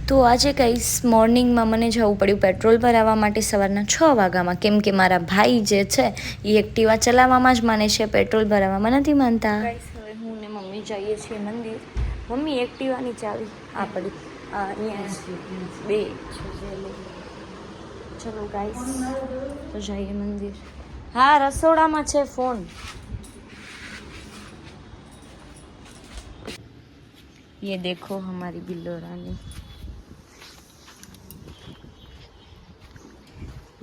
તો આજે ગાઈસ મોર્નિંગમાં મને જવું પડ્યું પેટ્રોલ ભરાવવા માટે સવારના 6 વાગ્યામાં, કેમ કે મારા ભાઈ જે છે એ એક્ટિવા ચલાવવામાં જ માને છે, પેટ્રોલ ભરાવવામાં નથી માનતા. ગાઈસ હવે હું ને મમ્મી જઈએ છીએ મંદિર. મમ્મી એક્ટિવાની ચાવી આ પડી, અહીંયા બે છે. ચલો ગાઈસ તો જઈએ મંદિર. હા રસોડામાં છે ફોન. ये देखो हमारी बिल्लो रानी,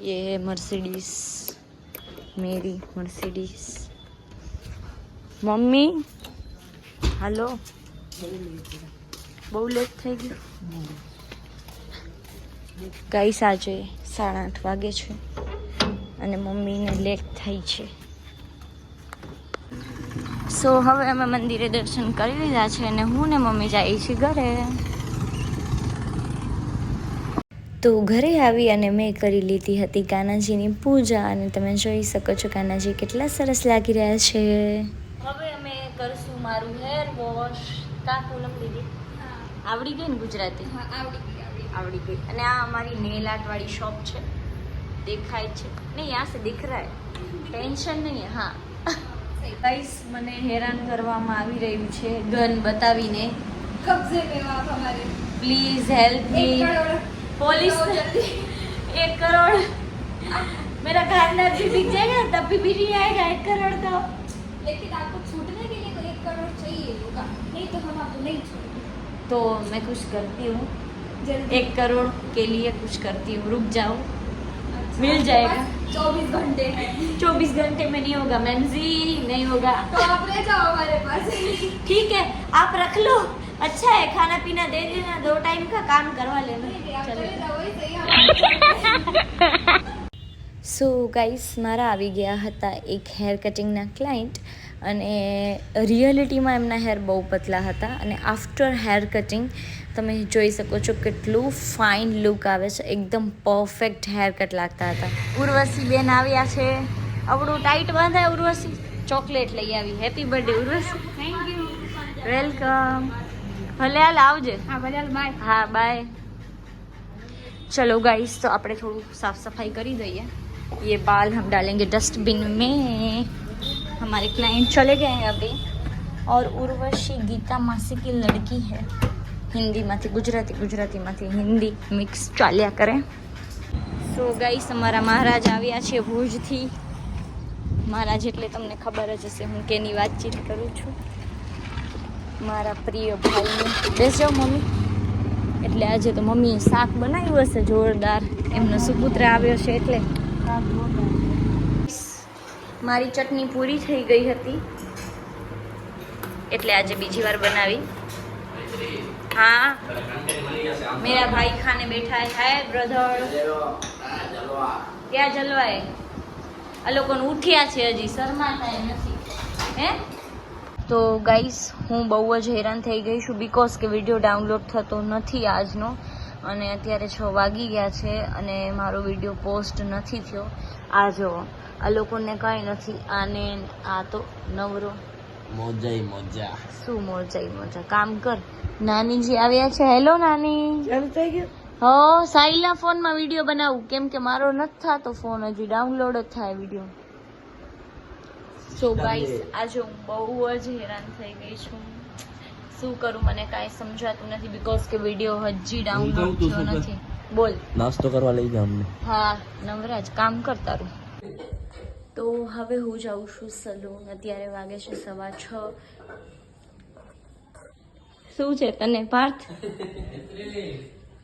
ये है मर्सिडीज, मेरी मर्सिडीज. मम्मी हेलो, બહુ લેટ થઈ ગયું ગાઈસ. આજે 8:30 વાગે છે અને મમ્મીને લેટ થઈ છે. સો હવે અમે મંદિરે દર્શન કરી લીધા છે અને હું ને મમ્મી જઈએ છીએ ઘરે. તો ઘરે આવી અને મેં કરી લીધી હતી કાનાજીની પૂજા અને તમે જોઈ શકો છો કાનાજી કેટલા સરસ લાગી રહ્યા છે. હવે અમે કરશું મારું હેર વોશ. કા પૂનમ દીદી આવડી ગઈ ને ગુજરાતી? આવડી ગઈ. અને આ અમારી નેલ આર્ટ વાળી શોપ છે, દેખાય છે નહીં? યહાં સે દિખ રહા હૈ, ટેન્શન નહીં. હા ગાઈસ મને હેરાન કરવામાં આવી રહ્યું છે ગન બતાવીને. कब्जे में आप हमारे, please help me. Police 1 crore मेरा खाना भी बिक जाएगा तब भी नहीं आएगा 1 करोड़ तो. लेकिन आपको छूटने के लिए तो 1 करोड़ चाहिए होगा, नहीं तो हम आपको नहीं छोड़ेंगे. तो मैं कुछ करती हूँ, जल्दी 1 करोड़ के लिए कुछ करती हूँ. रुक जाओ, अच्छा, मिल जाएगा. 24 घंटे 24 घंटे में नहीं होगा मैमजी, नहीं होगा. तो आप ले जाओ हमारे पास. ठीक है आप रख लो, अच्छा है, खाना पीना दे देना, 2 टाइम का काम करवा लेना. आप चले जाओ, वही सही. સો ગાઈસ મારા આવી ગયા હતા એક હેર કટિંગના ક્લાયન્ટ અને રિયાલિટીમાં એમના હેર બહુ પતલા હતા અને આફ્ટર હેર કટિંગ તમે જોઈ શકો છો કેટલું ફાઇન લુક આવે છે, એકદમ પરફેક્ટ હેર કટ લાગતા હતા. ઉર્વશી બેન આવ્યા છે. આવડું ટાઈટ બાંધાય ઉર્વશી. ચોકલેટ લઈ આવી. Happy birthday Urvashi. Thank you. Welcome. ભલે હાલ આવજે. हाँ बजाल बाय. हाँ बाय. चलो गाइस तो આપણે થોડું साफ सफाई કરી દઈએ. ये बाल हम डालेंगे डस्टबिन में. हमारे क्लाइंट चले गए हैं अभी और उर्वशी गीता मासी की लड़की है. हिंदी માંથી ગુજરાતી, ગુજરાતી માંથી હિન્દી મિક્સ ચાલ્યા કરે. સો ગાઈસ અમારા મહારાજ આવ્યા છે ભુજથી. મહારાજ એટલે તમને ખબર જ હશે હું કેની વાતચીત કરું છું. મારા પ્રિય ભાઈની. બેસજો મમ્મી. એટલે આજે તો મમ્મીએ શાક બનાવ્યું હશે જોરદાર. એમનો સુપુત્ર આવ્યો છે એટલે. મારી ચટણી પૂરી થઈ ગઈ હતી એટલે આજે બીજી વાર બનાવી. हाँ मेरा भाई खाने बैठा है ब्रदर. क्या जलवाए? આ લોકોને ઉઠ્યા છે હજી, શરમાતા નથી હે. તો ગાઈસ હું બહુ જ હેરાન થઈ ગઈ છું બીકોઝ કે વિડીયો ડાઉનલોડ થતો નથી આજનો અને અત્યારે 6 વાગી ગયા છે અને મારો વિડીયો પોસ્ટ નથી થયો. આ જો આ લોકોને કાંઈ નથી, આને આ તો નવરો. મોજાઈ મોજા. શું મોજાઈ મોજા? કામ કર. નાનીજી આવ્યા છે. હેલો નાની. ચાલુ થઈ ગયું? હો સાઈલના ફોનમાં વિડીયો બનાવું કેમ કે મારો નથી થતો ફોન, હજી ડાઉનલોડ જ થાય વિડીયો. સો ગાઈસ આજે હું બહુ જ હેરાન થઈ ગઈ છું. શું કરું મને કાંઈ સમજાતું નથી બીકોઝ કે વિડીયો હજી ડાઉનલોડ થયો નથી. બોલ. નાસ્તો કરવા લઈ જા અમને. હા નવરાજ કામ કર તારું. તો હવે હું જાઉં છું સલૂન. અત્યારે વાગે છે 6:15. શું છે તને પાર્થ?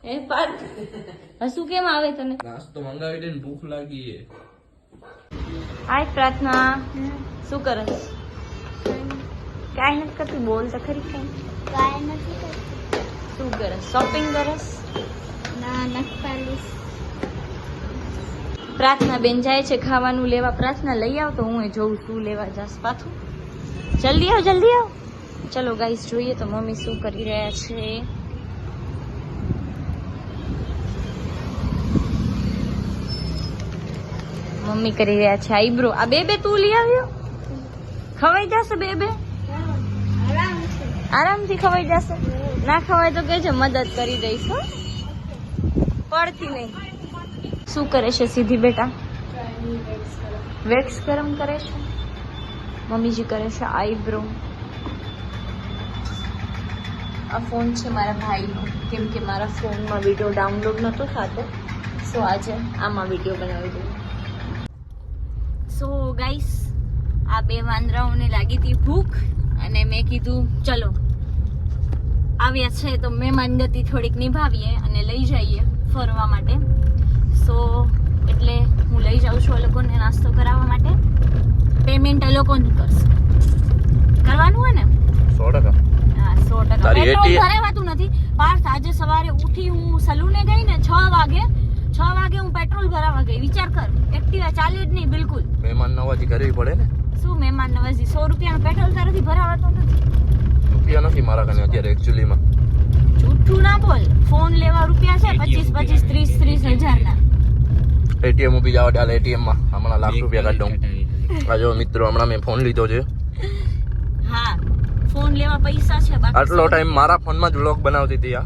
એ પાર્થ હસું કેમ આવે તને? નાસ્તો મંગાવી દે ને, ભૂખ લાગી છે. હાય પ્રાર્થના. શું કરસ? કાંઈ નથી કરતી. બોલ તો ખરી. काय નથી કરતી. શું કરસ? શોપિંગ કરસ? ના નથી પાલીસ. પ્રાર્થના બેન જાય છે ખાવાનું લેવા. પ્રાર્થના લઈ આવ તો હું જોઉં શું લેવા જાસ પાછું. જલ્દી આવ જલ્દી આવ. ચલો ગાઈસ જોઈએ તો મમ્મી શું કરી રહ્યા છે. મમ્મી કરી રહ્યા છે આઈબ્રો. આ બે તું લઈ આવ્યો? ખવાઈ જશે બે આરામ છે. આરામથી ખવાઈ જશે. ના ખવાય તો કહેજો મદદ કરી દઈશ. હો પડતી નહીં. શું કરે છે સીધી બેટા? વેક્સ ગરમ કરે છે. મમ્મીજી કરે છે આઈબ્રો. આ ફોન છે મારા ભાઈનો, કેમ કે મારા ફોનમાં વિડીયો ડાઉનલોડ નહોતો થતો, સો આજે આમાં વિડીયો બનાવી દઉં. સો ગાઈસ, આ બે વાંદરાઓને લાગી હતી ભૂખ અને મેં કીધું ચલો આવ્યા છે તો મહેમાન ગતિ થોડીક નિભાવીએ અને લઈ જઈએ ફરવા માટે. સો એટલે હું લઈ જાઉં છું એ લોકોને નાસ્તો કરાવવા માટે. પેમેન્ટ એ લોકો જ કરશે. કરવાનું હોય ને 100%. હા 100%. પેટ્રોલ ભરાવાતું નથી પાર્થ. આજે સવારે ઉઠી હું સલૂને ગઈ ને 6 વાગે હું પેટ્રોલ ભરાવા ગઈ. વિચાર કર, એક્ટિવા ચાલે જ નહીં બિલકુલ. મહેમાન નવાજી કરવી પડે ને. શું મહેમાન નવાજી? 100 રૂપિયાનું પેટ્રોલ તારાથી ભરાવાતું નથી. રૂપિયા નથી મારા કને અત્યારે એકચ્યુઅલીમાં. જૂઠું ના બોલ. ફોન લેવા રૂપિયા છે 25 30 હજારના. એટીએમ ઉભી જાવ ડાલ એટીએમ માં હમણાં લાખ રૂપિયા કાઢ દઉં. આ જો મિત્રો હમણાં મેં ફોન લીધો છે. હા ફોન લેવા પૈસા છે બાકી. આટલો ટાઈમ મારા ફોનમાં જ વ્લોગ બનાવતી હતી.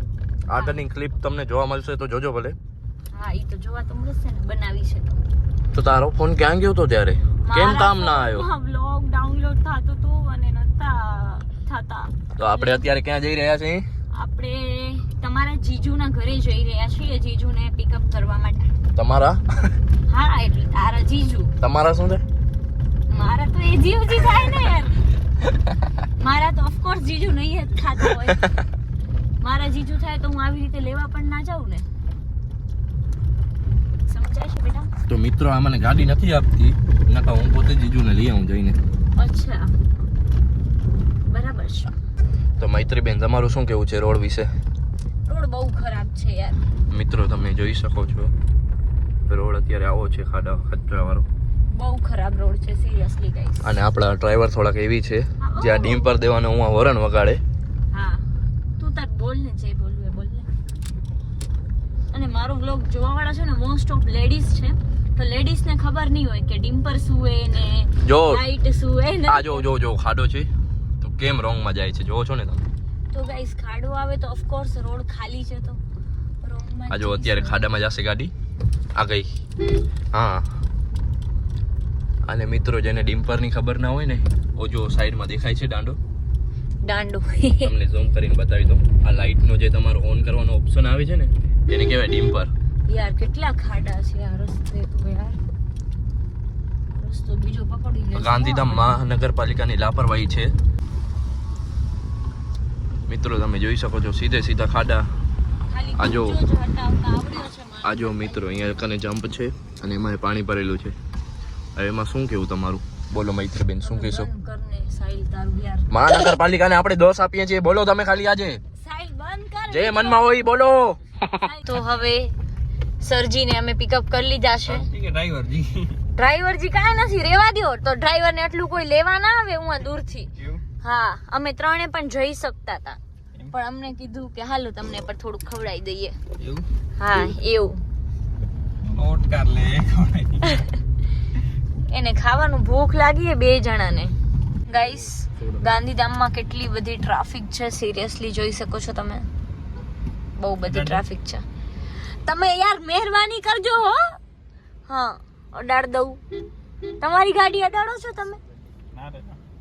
આગળની ક્લિપ તમને જોવા મળશે તો જોજો ભલે. હા ઈ તો જોવા તો મળશે ને, બનાવી છે તો તારો ફોન ક્યાં ગયો તો ત્યારે? કેમ કામ ના આવ્યો? વ્લોગ ડાઉનલોડ થતો તો અને નતા થતા. તો આપણે અત્યારે ક્યાં જઈ રહ્યા છીએ? આપણે તમારા જીજુના ઘરે જઈ રહ્યા છીએ, જીજુને પિકઅપ કરવા માટે. તમારા? હા એટલે તારા જીજુ. તમારા શું છે? મારા તો એ જીવજી થાય ને યાર. મારા તો ઓફકોર્સ જીજુ નહીં જ ખાતા હોય. મારા જીજુ થાય તો હું આવી રીતે લેવા પણ ના જાઉં ને. સમજાય છે બેટા? તો મિત્રો આ મને ગાડી નથી આપતી, નકા હું પોતે જીજુને લઈ આવું જઈને. અચ્છા બરાબર છે. તો મૈત્રીબેન તમારું શું કેવું છે રોડ વિશે? રોડ બહુ ખરાબ છે યાર. મિત્રો તમે જોઈ શકો છો રોડ અત્યારે આવો છે ખતરા વાળો. બહુ ખરાબ રોડ છે સિરિયસલી ગાઈસ. અને આપણા ડ્રાઈવર થોડાક એવી છે જ્યાં ડીમ પર દેવાનો હું હોરન વગાડે. હા તું તાર બોલ ને, જે બોલવું એ બોલ ને. અને મારો વ્લોગ જોવા વાળા છે ને મોસ્ટ ઓફ લેડીઝ છે, તો લેડીઝ ને ખબર નહીં હોય કે ડિમ્પર શું હે ને જો લાઈટ શું હે ને. આ જો ખાડો છે તો કેમ રોંગ માં જાય છે, જોવો છો ને તમે? તો ગાઈસ ખાડો આવે તો ઓફ કોર્સ રોડ ખાલી છે તો રોંગ માં. આ જો અત્યારે ખાડામાં જશે ગાડી. આ ગઈ. હા અને મિત્રો જેને ડિમ્પર ની ખબર ના હોય ને, ઓ જો સાઈડમાં દેખાય છે દાંડો તમને ઝૂમ કરીને બતાવી દઉં. આ લાઈટ નો જે તમારો ઓન કરવાનો ઓપ્શન આવે છે ને એને કહેવાય ડિમ્પર. યાર કેટલા ખાડા છે આ રસ્તે તો યાર. રસ્તો બીજો પકડી લે. ગાંધીધામ મહાનગરપાલિકાની લાપરવાહી છે મિત્રો. તમે જોઈ શકો છો સીધા ખાડા. આ જો આ જો મિત્રો અહીંયા કને જમ્પ છે અને એમાં પાણી ભરેલું છે. હવે એમાં શું કેવું તમારું? બોલો મૈત્રીબેન શું કહેશો? મહાનગરપાલિકાને આપણે દોષ આપીએ છીએ, બોલો તમે ખાલી આજે જે મનમાં હોય બોલો. તો હવે સરજીને અમે પિકઅપ કરી લીધા છે. ડ્રાઈવરજી કાંઈ નથી, રેવા દો. તો ડ્રાઈવરને એટલું કોઈ લેવા ના આવે હું દૂરથી. હા અમે ત્રણે પણ જઈ શકતા હતા, પણ અમને કીધું કે હાલો તમને પણ થોડું ખવડાવી દઈએ. હા એવું. એને ખાવાનું ભૂખ લાગી બે જણાને. ગાઈસ ગાંધીધામમાં કેટલી બધી ટ્રાફિક છે સિરિયસલી જોઈ શકો છો તમે. બહુ બધી ટ્રાફિક છે. તમે યાર મહેરબાની કરજો હો. હા અડાડ દઉં. તમારી ગાડી અડાડો છો તમે?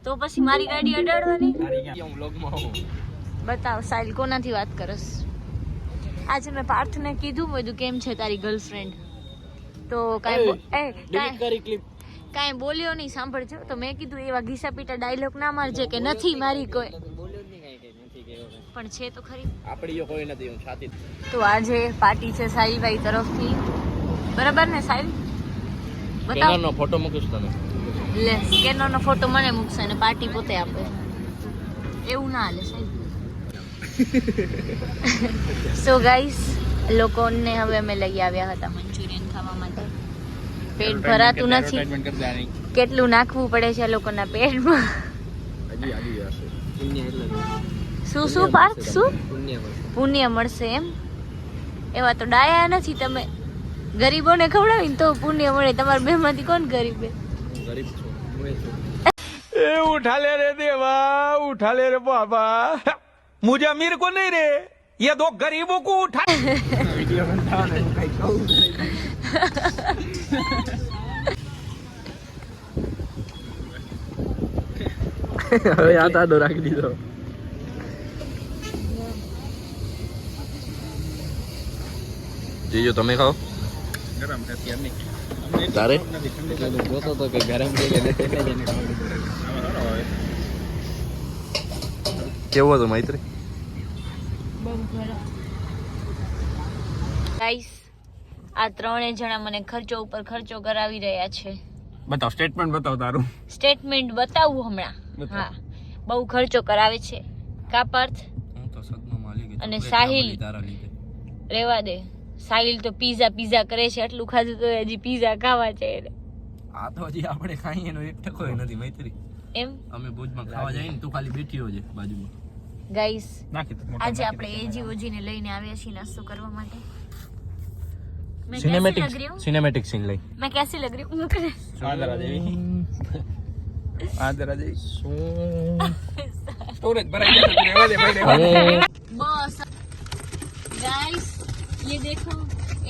તો પછી મારી ગાડી અડાડવાની. બતાવ સાહિલ કોનાથી વાત કરસ? આજે મેં પાર્થને કીધું બધું કેમ છે તારી ગર્લફ્રેન્ડ, તો કાંઈ બોલ્યો નહીં. સાંભળજો તો મેં કીધું એવા ઘીસા પીટા ડાયલોગ ના મારજે કે નથી મારી કોઈ, પણ છે તો ખરી આપણી કોઈ નથી. હું છાતી. તો આજે પાર્ટી છે સાહિલભાઈ તરફથી, બરાબર ને સાહિલ? બતાવ નો ફોટો મૂકીશ તને. લે સ્કેનરનો ફોટો મને મૂકશે અને પાર્ટી પોતે આપે. એવું ના હાલે સાહેબ. સો ગાઈસ લોકોને હવે અમે લઈ આવ્યા હતા મંચુરિયન ખાવા માટે. પેટ ભરાતું નથી, કેટલું નાખવું પડે છે લોકોના પેટમાં. શું પાર્થ શું પુણ્ય મળશે એમ? એવા તો ડાયા નથી તમે. ગરીબોને ખવડાવીને તો પુણ્ય મળે. તમારા બે માંથી કોણ ગરીબ? ए उठा ले रे देवा, उठा ले रे बाबा, मुझे अमीर को नहीं रे, ये दो गरीबों को उठा વિડિયો બનાવવાનો હું કઈ કહું હવે આ તાડો રાખી દીધો જીજો તમે ખાઓ ગરમ છે ત્યારની તારે જોતો તો કે ગરમ છે કે કેવો હતો મૈત્રી ગાઈસ આ ત્રણેય જણા મને ખર્ચો ઉપર ખર્ચો કરાવી રહ્યા છે. બતાવ સ્ટેટમેન્ટ બતાવ તારું સ્ટેટમેન્ટ બતાવું હમણાં. બતાવ. હા બહુ ખર્ચો કરાવે છે. કા પાર્થ હું તો સદનો માલિક અને સાહિલ તારા લીધે રેવા દે. સાહિલ તો પીઝા કરે છે, આટલું ખાધું તો હજી પીઝા ખાવા છે એને. આ તો હજી આપણે ખાઈએ એનો એક ટકો નથી મૈત્રી. એમ અમે ભુજમાં ખાવા જઈએ ને તું ખાલી બેઠી હોજે બાજુમાં. ગાઈસ નાખી તો મોટા આજે આપણે એજીઓજી ને લઈને આવ્યા છીએ નાસ્તો કરવા માટે. मैं कैसी સિનેમેટિક लग रही हूँ? સિનેમેટિક સીન લઈ मैं कैसी लग रही हूँ? આદરા દેવી આદરા દેવી સ્ટોરેજ ભરાઈ જશે તું રહેવા દે ભાઈ बस गाइस ये देखो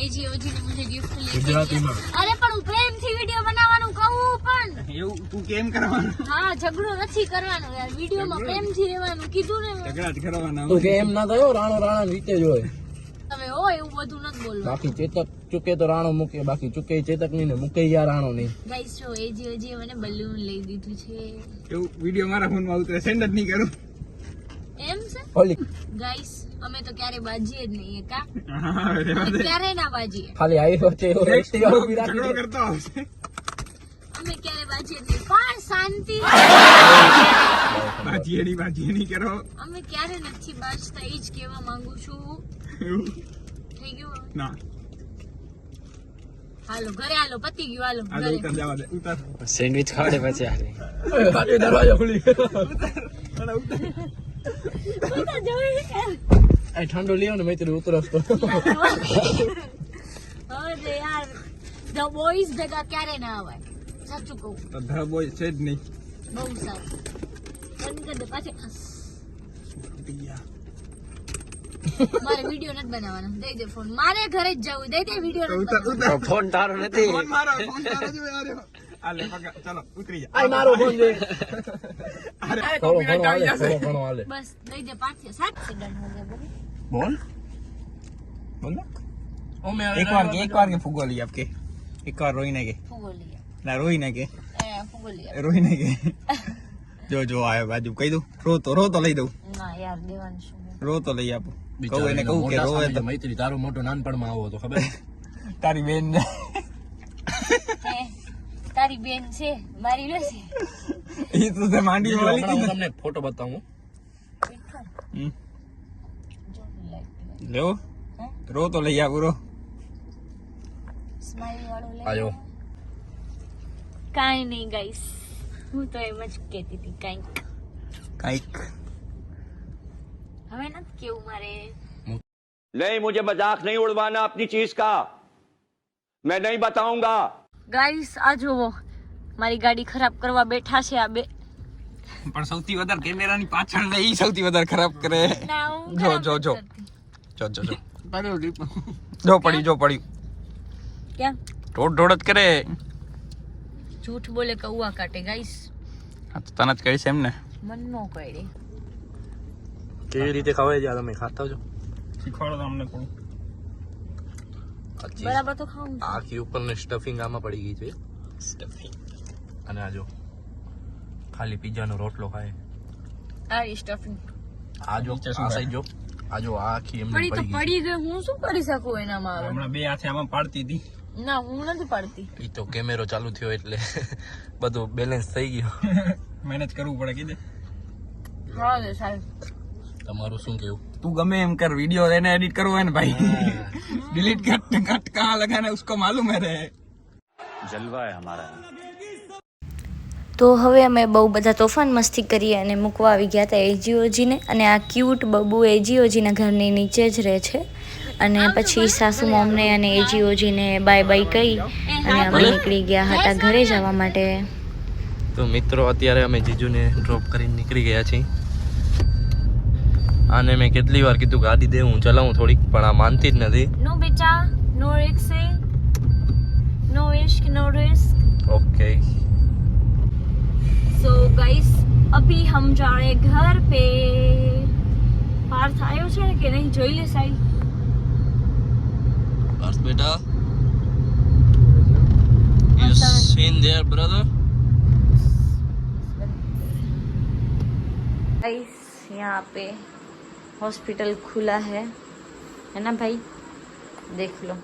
एजीओजी ने मुझे गिफ्ट लेके ગુજરાતીમાં. दिया. अरे પણ હું પ્રેમથી વિડિયો બનાવવાનું કહું પણ એવું તું કેમ કરવાનું હા ઝઘડો નથી કરવાનો યાર વિડિયોમાં પ્રેમથી રહેવાનું કીધું ને મેં. ઝઘડા જ કરવાના તું કે એમ ના થયો રાણો રાણા રીતે જ હોય તમે હો એવું બધું નથી બોલવાનું. બાકી ચેતક ચૂકે તો રાણો મૂકે બાકી ચૂકે ચેતક નહીં ને મૂકે યા રાણો નહીં ગાઈસ જો એજીઓજી મને બલૂન લઈ દીધું છે. એવું વિડિયો મારા ફોનમાં ઉતરે સેન્ડ જ નહીં કરું એમ છે ઓલી ગાઈસ અમે તો ક્યારે બાજીએ જ નહીં કા હા રહેવા દે ક્યારે ના બાજીએ ખાલી આવ્યો છે એવો એક્ટિવા ઊભી રાખી ઝઘડો દે. કરતો આવશે અમે ક્યારે બાજીએ જ નહીં પણ શાંતિ બાજી કરો અમે ક્યારે નથી બાજતા એ જ કહેવા માંગુ છું. એવું થઈ ગયું હવે? ના હાલો ઘરે હાલો પતી ગયું હાલો આ ઘરે. ઉતર જવા દે ઉતર સેન્ડવિચ ખાડે પછી હાલે બાકી દરવાજો ખુલી બધા જોઈ છે. આ ઠંડો લ્યો ને મૈત્રી ઉતરસ તો હવે તો યાર ધ બોયઝ ભેગા ક્યારે ના આવાય સાચું કહું તો ધ બોય છે જ નહીં બહુ સારું બંધ કરી દે પાછી મારે વિડીયો નથી બનાવવાનો દઈ દે ફોન મારે ઘરે જ જવું દઈ દે વિડીયો નથી ઉતર બનાવવાનો. ઉતર ફોન તારો નથી ફોન મારો જો યાર આ લે પકડ ચાલો ઉતરી જા આ મારો ફોન છે અરે ઘણો કોપીરાઈટ આવી હાલે જશે ઘણો હાલે બસ દઈ દે 5 से 7 સેકન્ડ हो गया बोलो બોલ બોલ ઓ મે एक बार के फुगो लिया आपके एक बार रोईने के फूगो लिया ना रोईने के फूगो लिया रोईने के जो आयो बाजू कही दो रो तो लई दઉં ના યાર દેવાનું શું रो तो लई આપું કહું એને કહું કે રોવે તો મૈત્રી તારો મોટો નાનપણમાં આવો તો ખબર તારી બેન ને હે તારી બેન છે મારી નથી એ તો તે માંડી વાળી હું તમને ફોટો બતાવું જો લાઈક લો રો તો લઈ આવું રો સ્માઈલ વાળો લે આયો કાઈ નહીં ગાઈસ હું તો એમ જ કહેતી હતી કાંઈક કાઈક હવે નથી કેવું મારે नहीं मुझे मजाक नहीं उड़वाना अपनी चीज का मैं नहीं बताऊंगा ગાઈસ આ જોવો મારી ગાડી ખરાબ કરવા બેઠા છે આ બે પણ સૌથી વધારે કેમેરાની પાછળ ને ઈ સૌથી વધારે ખરાબ કરે ના હું જો, ખરાબ જો, જો. નથી કરતી. જો પડી ક્યાં ઢોળ જ કરે झूठ बोले कौआ काटे गाइस હા તો તને જ કહીશ એમ ને मन नो कइड़े કેવી રીતે ખવાય છે આ તમે ખાતા છો શીખવાડો તો અમને કોણ આ ચીઝ बराबर तो खाऊं આખી ઉપરની સ્ટફિંગ આમાં પડી ગઈ છે સ્ટફિંગ અને આ જો ખાલી પિઝાનો રોટલો ખાય આ સ્ટફિંગ આ જો નીચે શું આ ખાય? સાઈડ જો આ જો આ આખી એમને પડી તો પડી ગઈ પડી ગઈ હું શું કરી શકું એનામાં હવે હમણાં બે હાથે આમાં પાડતી હતી ના હું નથી પડતી ઈ તો કેમેરો ચાલુ થયો એટલે બધું બેલેન્સ થઈ ગયો મહેનત કરવું પડે કીધે હા દે સાહેબ તમારું શું કેવું તું ગમે એમ કર वीडियो એને एडिट करવો है ना भाई डिलीट कट कहाँ लगाना है उसको मालूम है रे जलवा है हमारा તો હવે અમે બહુ બધા તોફાન મસ્તી કરી અને મૂકવા આવી ગયા હતા એજીઓજીને અને આ ક્યુટ બબુ એજીઓજીના ઘરની નીચે જ રહે છે અને પછી સાસુ મોમને અને એજીઓજીને બાય બાય કહી અને અમે નીકળી ગયા હતા ઘરે જવા માટે. તો મિત્રો અત્યારે અમે જીજુને ડ્રોપ કરીને નીકળી ગયા છીએ આને મેં કેટલી વાર કીધું ગાડી દે હું ચલાવું થોડીક, પણ આ માનતી જ નથી. नो बेटा, नो रिक्शे, नो इश्क, no risk. Okay so guys अभी हम जा रहे हैं घर पे. पार्थ आयो છે કે નહીં જોઈ લે સાઈ. બસ બેટા you seen there brother. Guys यहाँ पे हॉस्पिटल खुला है ना भाई, देख लो.